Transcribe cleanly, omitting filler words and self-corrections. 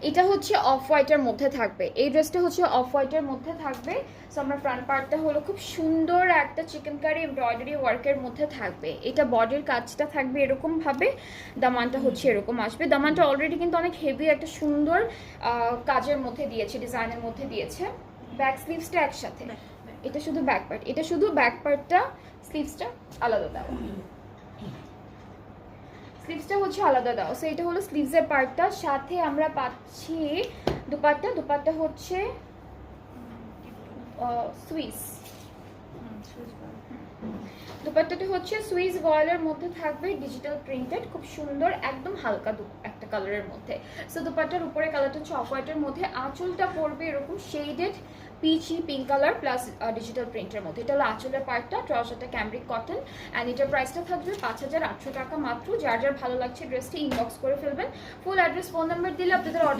এটা হচ্ছে অফ হোয়াইটের মধ্যে থাকবে, এই ড্রেসটা হচ্ছে অফ হোয়াইটের মধ্যে থাকবে। সো আমার ফ্রন্ট পার্টটা হলো খুব সুন্দর একটা চিকেন কারি এমব্রয়ডারি ওয়ার্কের মধ্যে থাকবে। এটা বডির কাজটা থাকবে এরকম ভাবে, দামানটা হচ্ছে এরকম আসবে। দামানটা অলরেডি কিন্তু অনেক হেভি একটা সুন্দর কাজের মধ্যে দিয়েছে, ডিজাইনের মধ্যে দিয়েছে। ব্যাক স্লিভসটা একসাথে, এটা শুধু ব্যাক পার্ট, এটা শুধু ব্যাক পার্টটা, স্লিভসটা আলাদা দেওয়া, স্লিভসটা হচ্ছে আলাদা দাও। সো এটা হলো স্লিভসের পার্টটা, সাথে আমরা পাচ্ছি দুপাট্টা। দুপাট্টা হচ্ছে সুইস, দুপাট্টাটা হচ্ছে সুইস ভয়েলের মধ্যে থাকবে, ডিজিটাল প্রিন্টেড, খুব সুন্দর একদম হালকা একটা কালারের মধ্যে। সো দুপাট্টার উপরে কালারটা হচ্ছে অফ হোয়াইটের মধ্যে, আঁচলটা পড়বে এরকম shaded peachy pink colour plus digital প্রিন্টের মধ্যে। এটা হলো আঁচলের পার্টটা, ট্রাউজারটা ক্যামব্রিক কটন, অ্যান্ড এটার প্রাইসটা থাকবে 5800 টাকা মাত্র। যার যার ভালো লাগছে ড্রেসটি ইনবক্স করে ফেলবেন। ফুল অ্যাড্রেস ফোন নাম্বার দিলে আপনাদের অর্ডার